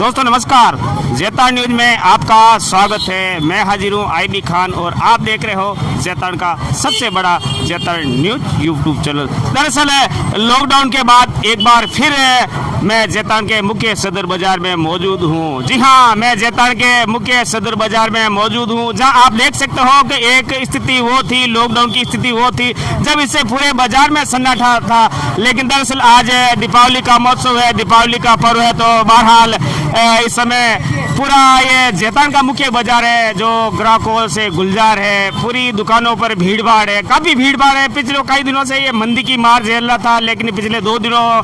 दोस्तों नमस्कार, जैतान न्यूज में आपका स्वागत है। मैं हाजिर हूँ आईबी खान और आप देख रहे हो जैतान का सबसे बड़ा जैतान न्यूज यूट्यूब चैनल। दरअसल लॉकडाउन के बाद एक बार फिर मैं जैतान के मुख्य सदर बाजार में मौजूद हूँ। जी हाँ, मैं जैतान के मुख्य सदर बाजार में मौजूद हूँ, जहाँ आप देख सकते हो कि एक स्थिति वो थी, लॉकडाउन की स्थिति वो थी जब इससे पूरे बाजार में सन्नाटा था। लेकिन दरअसल आज दीपावली का महोत्सव है, दीपावली का पर्व है, तो बहरहाल इस समय पूरा ये जैतान का मुख्य बाजार है जो ग्राहकों से गुलजार है। पूरी दुकानों पर भीड़ भाड़ है, काफ़ी भीड़ भाड़ है। पिछले कई दिनों से ये मंदी की मार झेल रहा था, लेकिन पिछले 2 दिनों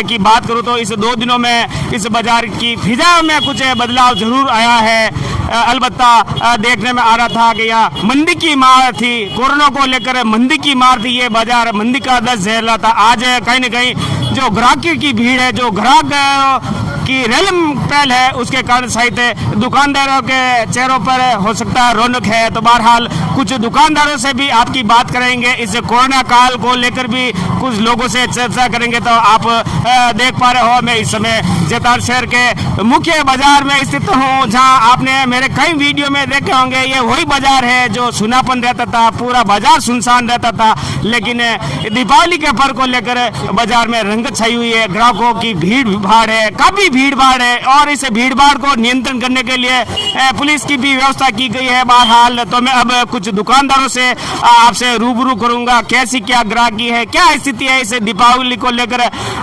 की बात करूँ तो इस 2 दिनों में इस बाजार की फिजा में कुछ बदलाव जरूर आया है। अलबत्ता देखने में आ रहा था कि यह मंदी की मार थी, कोरोना को लेकर मंदी की मार थी, ये बाजार मंदी का दर्द झेल रहा था। आज कहीं न कहीं जो ग्राहकी की भीड़ है, जो ग्राहक की रेलम पहल है, उसके कारण शायद दुकानदारों के चेहरों पर हो सकता है रौनक है। तो बहरहाल कुछ दुकानदारों से भी आपकी बात करेंगे, इस कोरोना काल को लेकर भी कुछ लोगों से चर्चा करेंगे। तो आप देख पा रहे हो, मैं इस समय जैतान शहर के मुख्य बाजार में स्थित हूँ, जहाँ आपने मेरे कई वीडियो में देखे होंगे। ये वही बाजार है जो सुनापन रहता था, पूरा बाजार सुनसान रहता था, लेकिन दीपावली के पर्व को लेकर बाजार में रंगत छाई हुई है, ग्राहकों की भीड़ भाड़ है, काफी भीड़ भाड़ है। और इस भीड़ भाड़ को नियंत्रण करने के लिए पुलिस की भी व्यवस्था की गई है। बहरहाल तो मैं अब कुछ दुकानदारों से आपसे रूबरू करूंगा, कैसी क्या ग्राहकी है, क्या स्थिति है इस दीपावली को लेकर,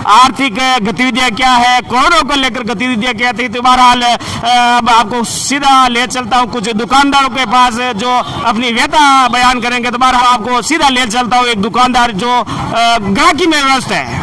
आर्थिक गतिविधियां क्या है, कोरोना को लेकर गतिविधियां क्या थी। तो बहरहाल अब आपको सीधा ले चलता हूँ कुछ दुकानदारों के पास जो अपनी व्यथा बयान करेंगे। तो बहरहाल आपको सीधा ले चलता हूँ एक दुकानदार जो ग्राहकी में व्यस्त है।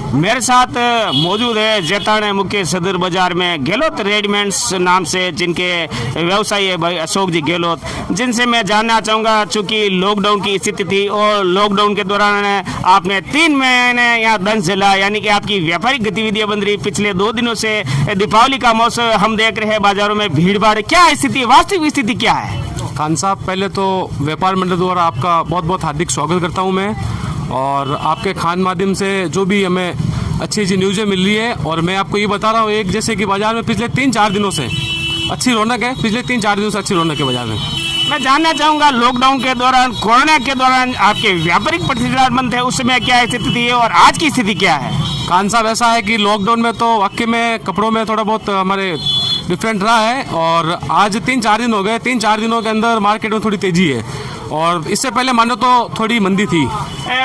मेरे साथ मौजूद है जैतान मुख्य सदर बाजार में गहलोत रेडीमेड्स नाम से जिनके व्यवसायी है भाई अशोक जी गहलोत, जिनसे मैं जानना चाहूँगा। चूँकि लॉकडाउन की स्थिति थी और लॉकडाउन के दौरान आपने 3 महीने यहाँ दंश झेला, यानी कि आपकी व्यापारिक गतिविधियाँ बंद रही। पिछले 2 दिनों से दीपावली का मौसम हम देख रहे हैं, बाजारों में भीड़ भाड़, क्या स्थिति, वास्तविक स्थिति क्या है? खान साहब, पहले तो व्यापार मंडल द्वारा आपका बहुत बहुत हार्दिक स्वागत करता हूं मैं, और आपके खान माध्यम से जो भी हमें अच्छी अच्छी न्यूज़ें मिल रही है। और मैं आपको ये बता रहा हूँ, एक जैसे कि बाज़ार में पिछले 3-4 दिनों से अच्छी रौनक है, पिछले 3-4 दिनों से अच्छी रौनक है बाज़ार में। मैं जानना चाहूँगा, लॉकडाउन के दौरान, कोरोना के दौरान आपके व्यापारिक प्रतिष्ठान बंद थे, उस समय क्या स्थिति थी और आज की स्थिति क्या है? खान साहब, ऐसा है कि लॉकडाउन में तो वाकई में कपड़ों में थोड़ा बहुत हमारे डिफरेंट रहा है, और आज 3-4 दिन हो गए, 3-4 दिनों के अंदर मार्केट में थोड़ी तेज़ी है, और इससे पहले मानो तो थोड़ी मंदी थी।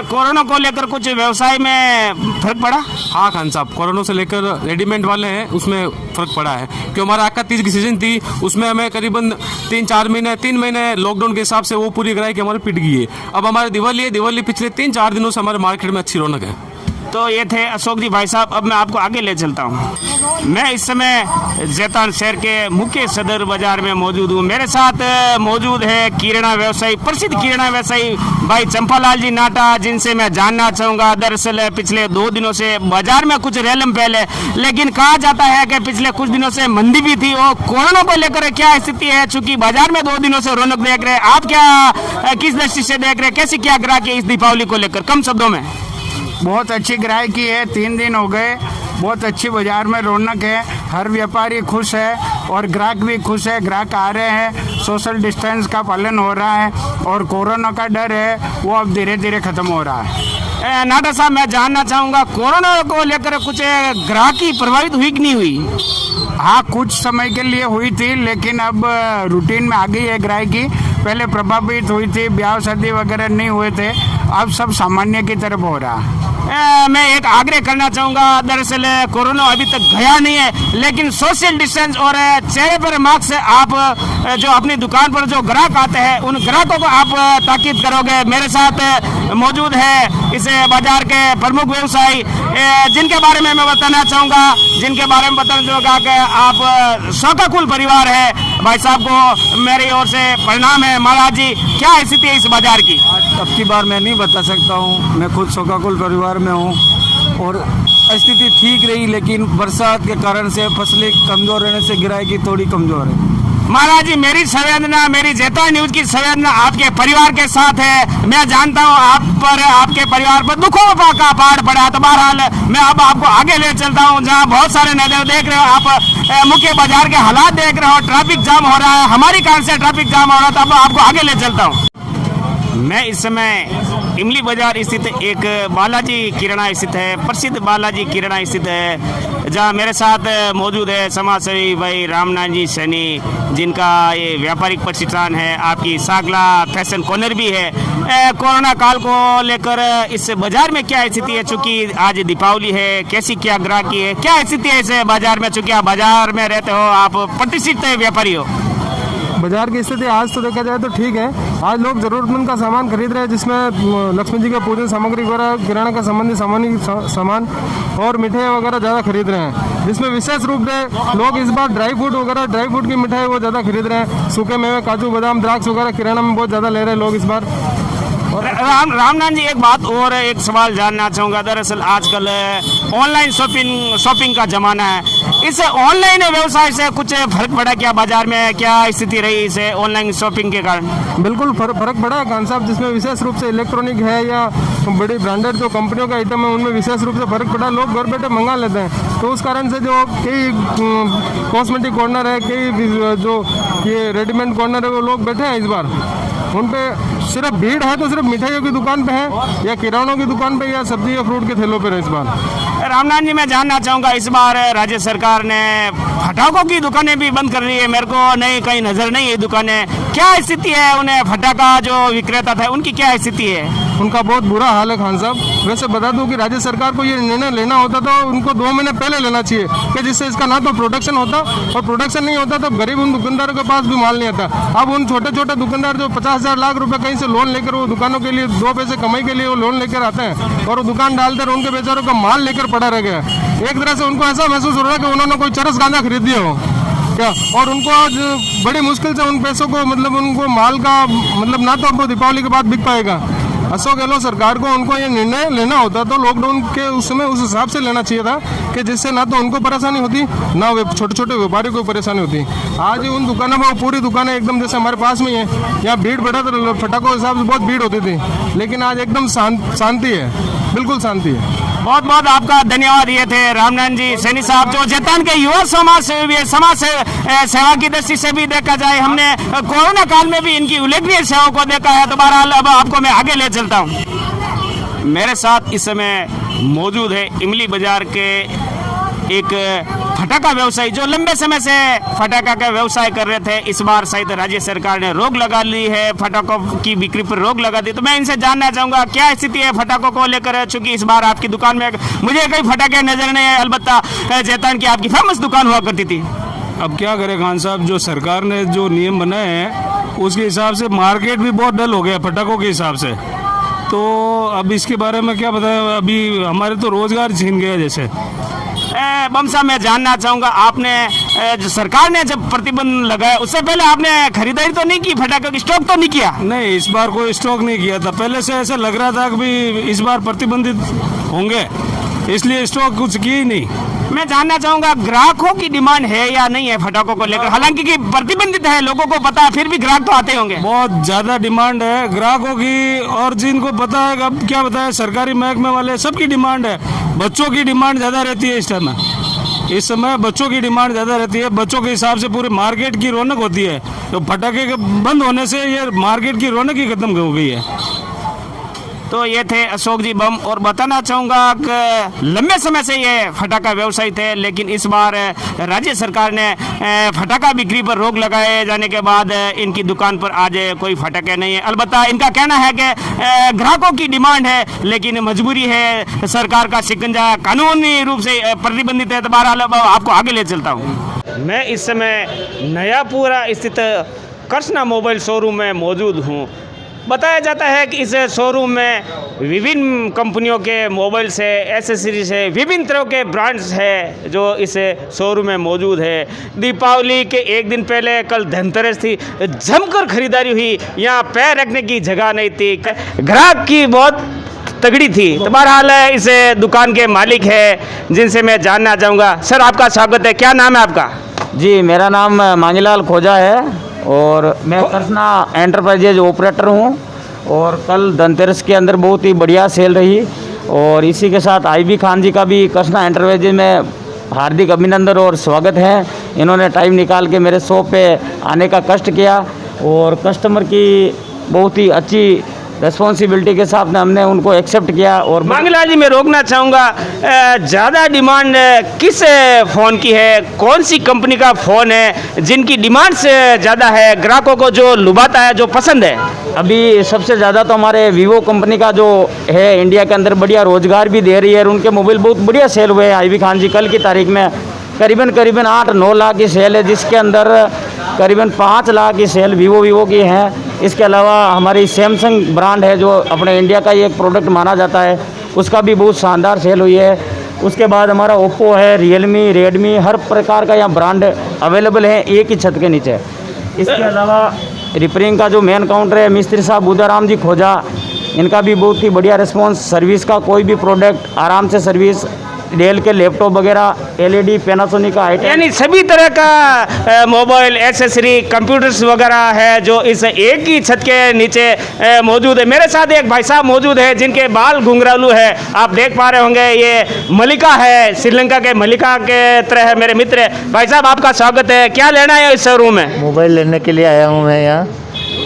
कोरोना को लेकर कुछ व्यवसाय में फर्क पड़ा? हाँ खान साहब, कोरोना से लेकर रेडीमेड वाले हैं उसमें फ़र्क पड़ा है, क्योंकि हमारा आका तीज की सीजन थी, उसमें हमें करीबन 3 महीने लॉकडाउन के हिसाब से वो पूरी ग्राहकी हमारी पिट गई है। अब हमारी दिवाली पिछले 3-4 दिनों से हमारे मार्केट में अच्छी रौनक है। तो ये थे अशोक जी भाई साहब। अब मैं आपको आगे ले चलता हूँ। मैं इस समय जैतान शहर के मुख्य सदर बाजार में मौजूद हूँ। मेरे साथ मौजूद है किराना व्यवसायी, प्रसिद्ध किराना व्यवसायी भाई चंपालाल जी नाटा, जिनसे मैं जानना चाहूँगा। दरअसल पिछले 2 दिनों से बाजार में कुछ रेलम पहल है, लेकिन कहा जाता है कि पिछले कुछ दिनों से मंदी भी थी। और कोरोना को लेकर क्या स्थिति है, चूँकि बाजार में 2 दिनों से रौनक देख रहे हैं, आप क्या किस दृष्टि से देख रहे हैं, कैसी क्या ग्राहकी है इस दीपावली को लेकर, कम शब्दों में? बहुत अच्छी ग्राहकी है, 3 दिन हो गए, बहुत अच्छी बाजार में रौनक है, हर व्यापारी खुश है और ग्राहक भी खुश है। ग्राहक आ रहे हैं, सोशल डिस्टेंस का पालन हो रहा है और कोरोना का डर है वो अब धीरे धीरे खत्म हो रहा है। नाटा साहब, मैं जानना चाहूँगा, कोरोना को लेकर कुछ ग्राहकी प्रभावित हुई कि नहीं हुई? हाँ, कुछ समय के लिए हुई थी, लेकिन अब रूटीन में आ गई है ग्राहकी। पहले प्रभावित हुई थी, ब्याह शादी वगैरह नहीं हुए थे, अब सब सामान्य की तरफ हो रहा है। मैं एक आग्रह करना चाहूँगा। दरअसल कोरोना अभी तक गया नहीं है, लेकिन सोशल डिस्टेंस और चेहरे पर मास्क से आप जो अपनी दुकान पर जो ग्राहक आते हैं उन ग्राहकों को आप ताकीद करोगे। मेरे साथ मौजूद है इस बाजार के प्रमुख व्यवसायी, जिनके बारे में मैं बताना चाहूँगा कि आप शौकाकुल परिवार है। भाई साहब को मेरी ओर से प्रणाम है। महाराज जी, क्या स्थिति है इस बाजार की? अब की बार मैं नहीं बता सकता हूँ, मैं खुद शौकाकुल परिवार में हूँ और स्थिति ठीक रही, लेकिन बरसात के कारण से फसलें कमज़ोर रहने से ग्राहकी थोड़ी कमज़ोर है। महाराज जी, मेरी संवेदना, मेरी जैतान न्यूज की संवेदना आपके परिवार के साथ है। मैं जानता हूँ आप पर, आपके परिवार पर दुखों का पहाड़ पड़ा। तो बहरहाल मैं अब आपको आगे ले चलता हूँ, जहाँ बहुत सारे नजर देख रहे हो आप, मुख्य बाजार के हालात देख रहे हो, ट्रैफिक जाम हो रहा है। हमारी कार से ट्रैफिक जाम हो रहा था, अब आपको आगे ले चलता हूँ। मैं इस समय इमली बाजार स्थित एक बालाजी किराना स्थित है, प्रसिद्ध बालाजी किराना स्थित है, जहाँ मेरे साथ मौजूद है समाजसेवी भाई रामनाथ जी सैनी, जिनका ये व्यापारिक प्रतिष्ठान है। आपकी सागला फैशन कॉर्नर भी है। कोरोना काल को लेकर इस बाजार में क्या स्थिति है, चूंकि आज दीपावली है, कैसी क्या ग्राहकी है, क्या स्थिति है इस बाजार में, चूंकि आप बाजार में रहते हो, आप प्रतिष्ठित व्यापारी हो। बाजार की स्थिति आज तो देखा जाए तो ठीक है। आज लोग जरूरतमंद का सामान खरीद रहे हैं, जिसमें लक्ष्मी जी के पूजन सामग्री वगैरह, किराना का संबंधी सामान और मिठाई वगैरह ज़्यादा खरीद रहे हैं, जिसमें विशेष रूप से लोग इस बार ड्राई फ्रूट की मिठाई वो ज़्यादा खरीद रहे हैं। सूखे मेवे, काजू बादाम, द्राक्ष वगैरह किराना में बहुत ज़्यादा ले रहे हैं लोग इस बार। रामनाथ जी, एक बात और, एक सवाल जानना चाहूँगा। दरअसल आजकल ऑनलाइन शॉपिंग का ज़माना है। इस ऑनलाइन व्यवसाय से कुछ फर्क पड़ा क्या बाजार में, क्या स्थिति रही इस ऑनलाइन शॉपिंग के कारण? बिल्कुल फर्क पड़ा है खान साहब, जिसमें विशेष रूप से इलेक्ट्रॉनिक है या बड़ी ब्रांडेड जो कंपनियों का आइटम है, उनमें विशेष रूप से फर्क पड़ा। लोग घर बैठे मंगा लेते हैं, तो उस कारण से जो कई कॉस्मेटिक कॉर्नर है, कई जो ये रेडीमेड कॉर्नर है, वो लोग बैठे हैं इस बार। उन पे सिर्फ भीड़ है तो सिर्फ मिठाइयों की दुकान पे है, या किरानों की दुकान पे, या सब्जी या फ्रूट के थैलों पे है इस बार। रामनाथ जी, मैं जानना चाहूँगा, इस बार राज्य सरकार ने फटाकों की दुकानें भी बंद कर दी है। मेरे को नहीं, कहीं नजर नहीं है दुकानें। क्या स्थिति है? उन्हें फटाका जो विक्रेता था उनकी क्या स्थिति है? उनका बहुत बुरा हाल है खान साहब। वैसे बता दूं कि राज्य सरकार को ये निर्णय लेना होता तो उनको 2 महीने पहले लेना चाहिए, कि जिससे इसका ना तो प्रोडक्शन होता, और प्रोडक्शन नहीं होता तो गरीब उन दुकानदारों के पास भी माल नहीं आता। अब उन छोटे छोटे दुकानदार जो 50,000 लाख रुपए कहीं से लोन लेकर वो दुकानों के लिए 2 पैसे कमाई के लिए वो लोन लेकर आते हैं, और वो दुकान डालते हैं, उनके बेचारों का माल लेकर पड़ा रह गया। एक तरह से उनको ऐसा महसूस हो रहा है कि उन्होंने कोई चरस गांजा खरीद दिया हो क्या, और उनको आज बड़ी मुश्किल से उन पैसों को, मतलब उनको माल का, मतलब ना तो अब दीपावली के बाद बिक पाएगा। अशोक गहलोत सरकार को उनको ये निर्णय लेना होता तो लॉकडाउन के उस समय उस हिसाब से लेना चाहिए था, कि जिससे ना तो उनको परेशानी होती, ना वे छोटे छोटे व्यापारियों को परेशानी होती। आज उन दुकानों में पूरी दुकानें एकदम जैसे हमारे पास में ही है, यहाँ भीड़ बढ़ा तो फटाकों के हिसाब से बहुत भीड़ होती थी, लेकिन आज एकदम शांति है, बिल्कुल शांति है। बहुत बहुत आपका धन्यवाद। ये थे रामनाथ जी सैनी साहब, जो जैतान के युवा समाज सेवी भी है। समाज सेवा की दृष्टि से भी देखा जाए, हमने कोरोना काल में भी इनकी उल्लेखनीय सेवाओं को देखा है। तो बहरहाल अब आपको मैं आगे ले चलता हूँ। मेरे साथ इस समय मौजूद है इमली बाजार के एक फटाका व्यवसायी, जो लंबे समय से फटाका का व्यवसाय कर रहे थे। इस बार शायद राज्य सरकार ने रोक लगा ली है, फटाकों की बिक्री पर रोक लगा दी। तो मैं इनसे जानना चाहूँगा क्या स्थिति है फटाकों को लेकर, चूँकि इस बार आपकी दुकान में मुझे कई फटाके नजर नहीं है, अलबत्ता जैतान की आपकी फेमस दुकान हुआ करती थी। अब क्या करें खान साहब, जो सरकार ने जो नियम बनाए हैं उसके हिसाब से मार्केट भी बहुत डल हो गया पटाखों के हिसाब से। तो अब इसके बारे में क्या बताएं, अभी हमारे तो रोजगार छीन गया जैसे। बमसा, मैं जानना चाहूँगा, आपने जो सरकार ने जब प्रतिबंध लगाया उससे पहले आपने खरीदारी तो नहीं की, फटाखों की स्टॉक तो नहीं किया? नहीं, इस बार कोई स्टॉक नहीं किया था। पहले से ऐसा लग रहा था कि भी इस बार प्रतिबंधित होंगे, इसलिए स्टॉक कुछ किया ही नहीं। मैं जानना चाहूँगा, ग्राहकों की डिमांड है या नहीं है फटाकों को लेकर? हालांकि कि प्रतिबंधित है, लोगों को पता है, फिर भी ग्राहक तो आते होंगे। बहुत ज़्यादा डिमांड है ग्राहकों की, और जिनको पता है, अब क्या बताएं, सरकारी महकमे वाले सबकी डिमांड है। बच्चों की डिमांड ज़्यादा रहती है इस समय बच्चों की डिमांड ज़्यादा रहती है। बच्चों के हिसाब से पूरी मार्केट की रौनक होती है, तो फटाके के बंद होने से ये मार्केट की रौनक ही खत्म हो गई है। तो ये थे अशोक जी बम, और बताना चाहूँगा कि लंबे समय से ये फटाका व्यवसायी थे, लेकिन इस बार राज्य सरकार ने फटाका बिक्री पर रोक लगाए जाने के बाद इनकी दुकान पर आज कोई फटाके नहीं है। अलबत्ता इनका कहना है कि ग्राहकों की डिमांड है, लेकिन मजबूरी है, सरकार का शिकंजा कानूनी रूप से प्रतिबंधित है। तो बहरहाल आपको आगे ले चलता हूँ। मैं इस समय नयापुरा स्थित कृष्णा मोबाइल शोरूम में मौजूद हूँ। बताया जाता है कि इस शोरूम में विभिन्न कंपनियों के मोबाइल्स है, एसेसरीज है, विभिन्न तरह के ब्रांड्स है जो इस शोरूम में मौजूद है। दीपावली के एक दिन पहले कल धनतेरस थी, जमकर खरीदारी हुई, यहाँ पैर रखने की जगह नहीं थी, ग्राहक की बहुत तगड़ी थी। तो बहरहाल इस दुकान के मालिक है जिनसे मैं जानना चाहूँगा। सर, आपका स्वागत है, क्या नाम है आपका? जी, मेरा नाम मांगीलाल खोजा है और मैं कृष्णा एंटरप्राइजेज ऑपरेटर हूँ। और कल धनतेरस के अंदर बहुत ही बढ़िया सेल रही और इसी के साथ आईबी खान जी का भी कृष्णा एंटरप्राइजेज में हार्दिक अभिनंदन और स्वागत है। इन्होंने टाइम निकाल के मेरे शॉप पे आने का कष्ट किया और कस्टमर की बहुत ही अच्छी रिस्पॉन्सिबिलिटी के साथ में हमने उनको एक्सेप्ट किया। और मांगीलाल जी, मैं रोकना चाहूँगा, ज़्यादा डिमांड किस फ़ोन की है? कौन सी कंपनी का फ़ोन है जिनकी डिमांड से ज़्यादा है, ग्राहकों को जो लुभाता है, जो पसंद है? अभी सबसे ज़्यादा तो हमारे वीवो कंपनी का जो है इंडिया के अंदर बढ़िया रोजगार भी दे रही है और उनके मोबाइल बहुत बढ़िया सेल हुए हैं। आईबी खान जी कल की तारीख में करीबन 8-9 लाख की सेल है, जिसके अंदर करीबन 5 लाख की सेल वीवो की है। इसके अलावा हमारी सैमसंग ब्रांड है जो अपने इंडिया का ही एक प्रोडक्ट माना जाता है, उसका भी बहुत शानदार सेल हुई है। उसके बाद हमारा ओप्पो है, रियलमी, रेडमी, हर प्रकार का यहाँ ब्रांड अवेलेबल है एक ही छत के नीचे। इसके अलावा रिपेयरिंग का जो मेन काउंटर है मिस्त्री साहब बुदाराम जी खोजा, इनका भी बहुत ही बढ़िया रिस्पॉन्स। सर्विस का कोई भी प्रोडक्ट आराम से सर्विस, डेल के लैपटॉप वगैरह, एलईडी, पैनासोनिक का आइटम, यानी सभी तरह का मोबाइल एक्सेसरी, कंप्यूटर्स वगैरह है जो इस एक ही छत के नीचे मौजूद है। मेरे साथ एक भाई साहब मौजूद है जिनके बाल घुंघरालू है, आप देख पा रहे होंगे। ये मलिका है, श्रीलंका के मलिका के तरह है, मेरे मित्र है। भाई साहब, आपका स्वागत है। क्या लेना है इस शोरूम में? मोबाइल लेने के लिए आया हूँ मैं यहाँ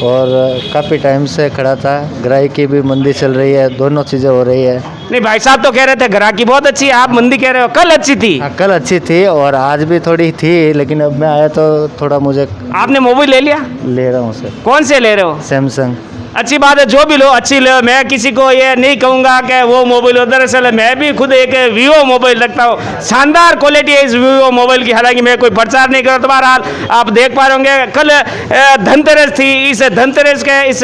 और काफ़ी टाइम से खड़ा था। ग्राहक की भी मंदी चल रही है, दोनों चीज़ें हो रही है। नहीं, भाई साहब तो कह रहे थे ग्राहकी बहुत अच्छी है, आप मंदी कह रहे हो। कल अच्छी थी? हाँ, कल अच्छी थी और आज भी थोड़ी थी, लेकिन अब मैं आया तो थोड़ा मुझे आपने मोबाइल ले लिया? ले रहा हूँ सर। कौन से ले रहे हो? सैमसंग। अच्छी बात है, जो भी लो अच्छी लो। मैं किसी को ये नहीं कहूँगा कि वो मोबाइल हो। दरअसल मैं भी खुद एक वीवो मोबाइल रखता हूँ, शानदार क्वालिटी है इस वीवो मोबाइल की। हालांकि मैं कोई प्रचार नहीं करता। बहरहाल आप देख पा रहे होंगे कल धनतेरस थी। इस धनतेरस के इस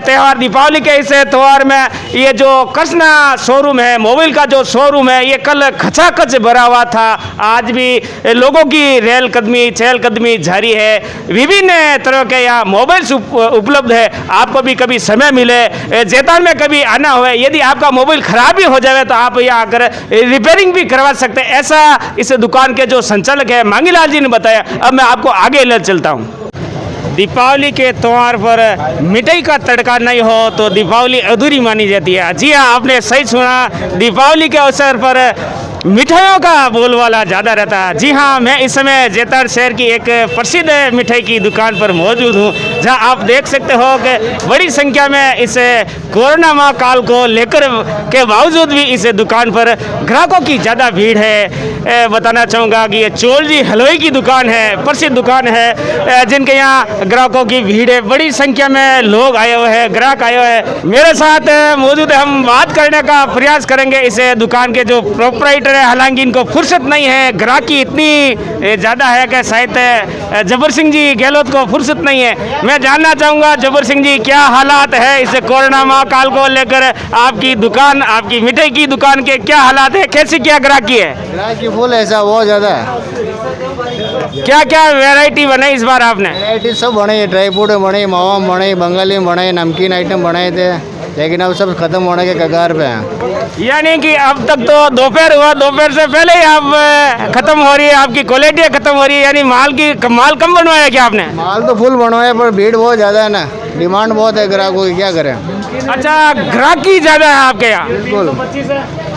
त्यौहार, दीपावली के इस त्यौहार में ये जो कृष्णा शोरूम है, मोबाइल का जो शोरूम है, ये कल खचाखच भरा हुआ था। आज भी लोगों की रेल कदमी, चहल कदमी जारी है। विभिन्न तरह के यहाँ मोबाइल्स उपलब्ध है। आपको भी कभी समय मिले, जैतान में कभी आना हो, यदि आपका मोबाइल खराब भी हो जाए तो आप यहाँ आकर रिपेयरिंग भी करवा सकते हैं। ऐसा इस दुकान के जो संचालक है मांगीलाल जी ने बताया। अब मैं आपको आगे ले चलता हूँ। दीपावली के त्यौहार पर मिठाई का तड़का नहीं हो तो दीपावली अधूरी मानी जाती है। जी हाँ, आपने सही सुना, दीपावली के अवसर पर मिठाइयों का बोलबाला ज़्यादा रहता है। जी हाँ, मैं इस समय जैतार शहर की एक प्रसिद्ध मिठाई की दुकान पर मौजूद हूँ, जहाँ आप देख सकते हो कि बड़ी संख्या में इस कोरोना महाकाल को लेकर के बावजूद भी इस दुकान पर ग्राहकों की ज़्यादा भीड़ है। बताना चाहूँगा कि ये चोलजी हलवाई की दुकान है, प्रसिद्ध दुकान है, जिनके यहाँ ग्राहकों की भीड़ है। बड़ी संख्या में लोग आए हुए हैं, ग्राहक आए हुए हैं। मेरे साथ मौजूद है, हम बात करने का प्रयास करेंगे इस दुकान के जो प्रोपराइटर है। हालांकि इनको फुर्सत नहीं है, ग्राहकी इतनी ज़्यादा है कि शायद जबर सिंह जी गहलोत को फुर्सत नहीं है। मैं जानना चाहूँगा जबर सिंह जी, क्या हालात है इस कोरोना महाकाल को लेकर? आपकी दुकान, आपकी मिठाई की दुकान के क्या हालात है, कैसी क्या ग्राहकी है? ग्राहकी फुल ऐसा बहुत ज़्यादा है। क्या क्या वैरायटी बनाई इस बार आपने? वैरायटी सब बनाई, ड्राई फ्रूट बनाई, मावा बनाई, बंगाली बनाई, नमकीन आइटम बनाए थे, लेकिन अब सब खत्म होने के कगार पे हैं। यानी कि अब तक तो दोपहर हुआ, दोपहर से पहले ही अब खत्म हो रही है, आपकी क्वालिटी खत्म हो रही है। यानी माल कम बनवाया क्या आपने? माल तो फुल बनवाया, पर भीड़ बहुत ज़्यादा है ना, डिमांड बहुत है ग्राहकों की, क्या करें। अच्छा, ग्राहकी ज़्यादा है आपके यहाँ?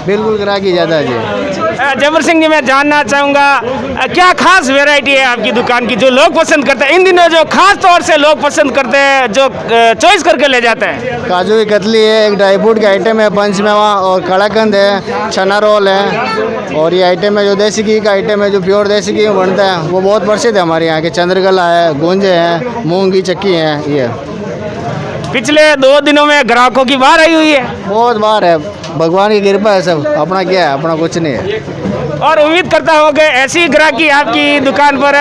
बिल्कुल ग्राहकी ज़्यादा है जी। जबर सिंह जी, मैं जानना चाहूँगा क्या खास वैरायटी है आपकी दुकान की जो लोग पसंद करते हैं इन दिनों, जो खास तौर से लोग पसंद करते हैं, जो चॉइस करके ले जाते हैं? काजू की कतली है, एक ड्राई फ्रूट का आइटम है, पंचमेवा और कड़ाकंद है, चना रोल है, और ये आइटम है जो देसी घी का आइटम है, जो प्योर देसी घी में बनता है, वो बहुत प्रसिद्ध है हमारे यहाँ के। चंद्रकला है, गूंजे हैं, मूंग की चक्की है। ये पिछले 2 दिनों में ग्राहकों की बाढ़ आई हुई है? बहुत बार है, भगवान की कृपा है सब। अपना क्या है, अपना कुछ नहीं है। और उम्मीद करता हूँ कि ऐसी ग्राहकी आपकी दुकान पर,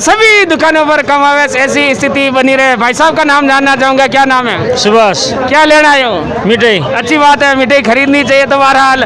सभी दुकानों पर कम आवे, ऐसी स्थिति बनी रहे। भाई साहब का नाम जानना चाहूँगा, क्या नाम है? सुभाष। क्या लेना आए हो? मिठाई। अच्छी बात है, मिठाई खरीदनी चाहिए। तो बहरहाल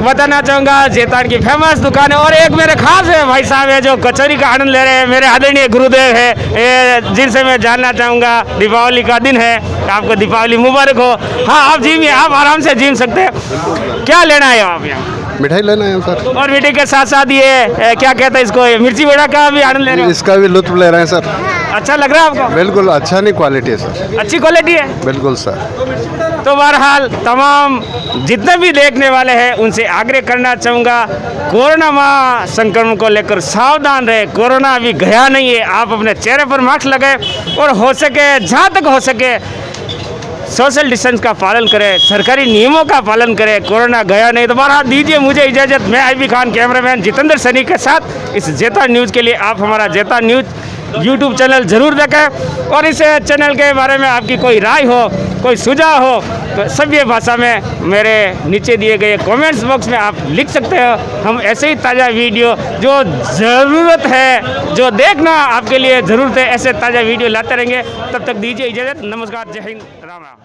बताना चाहूँगा जैतान की फेमस दुकान है। और एक मेरे खास है भाई साहब है जो कचौरी का आनंद ले रहे हैं, मेरे आदरणीय गुरुदेव है, जिनसे मैं जानना चाहूँगा। दीपावली का दिन है, आपको दीपावली मुबारक हो। हाँ, आप जिम, आप आराम से जिम सकते हैं। क्या लेना है आप यहाँ? मिठाई लेना है सर। और मीठे के साथ साथ ये क्या कहते हैं इसको, ये मिर्ची वड़ा का भी आनंद ले रहे हो? इसका भी लुत्फ ले रहे हैं सर। अच्छा लग रहा है आपको? बिल्कुल अच्छा, नहीं क्वालिटी है सर। अच्छी क्वालिटी है। बिल्कुल सर। तो बहरहाल तमाम जितने भी देखने वाले हैं उनसे आग्रह करना चाहूँगा, कोरोना महा संक्रमण को लेकर सावधान रहे। कोरोना अभी गया नहीं है, आप अपने चेहरे पर मास्क लगाए और हो सके जहाँ तक हो सके सोशल डिस्टेंस का पालन करें, सरकारी नियमों का पालन करें। कोरोना गया नहीं। तो बहरहाल दीजिए मुझे इजाज़त। मैं IB खान, कैमरामैन जितेंद्र सनी के साथ इस जेता न्यूज़ के लिए आप हमारा जेता न्यूज़ YouTube चैनल ज़रूर देखें और इस चैनल के बारे में आपकी कोई राय हो, कोई सुझाव हो तो सभ्य भाषा में मेरे नीचे दिए गए कमेंट्स बॉक्स में आप लिख सकते हो। हम ऐसे ही ताज़ा वीडियो जो ज़रूरत है, जो देखना आपके लिए ज़रूरत है, ऐसे ताज़ा वीडियो लाते रहेंगे। तब तक दीजिए इजाज़त। नमस्कार, जय हिंद, राम राम।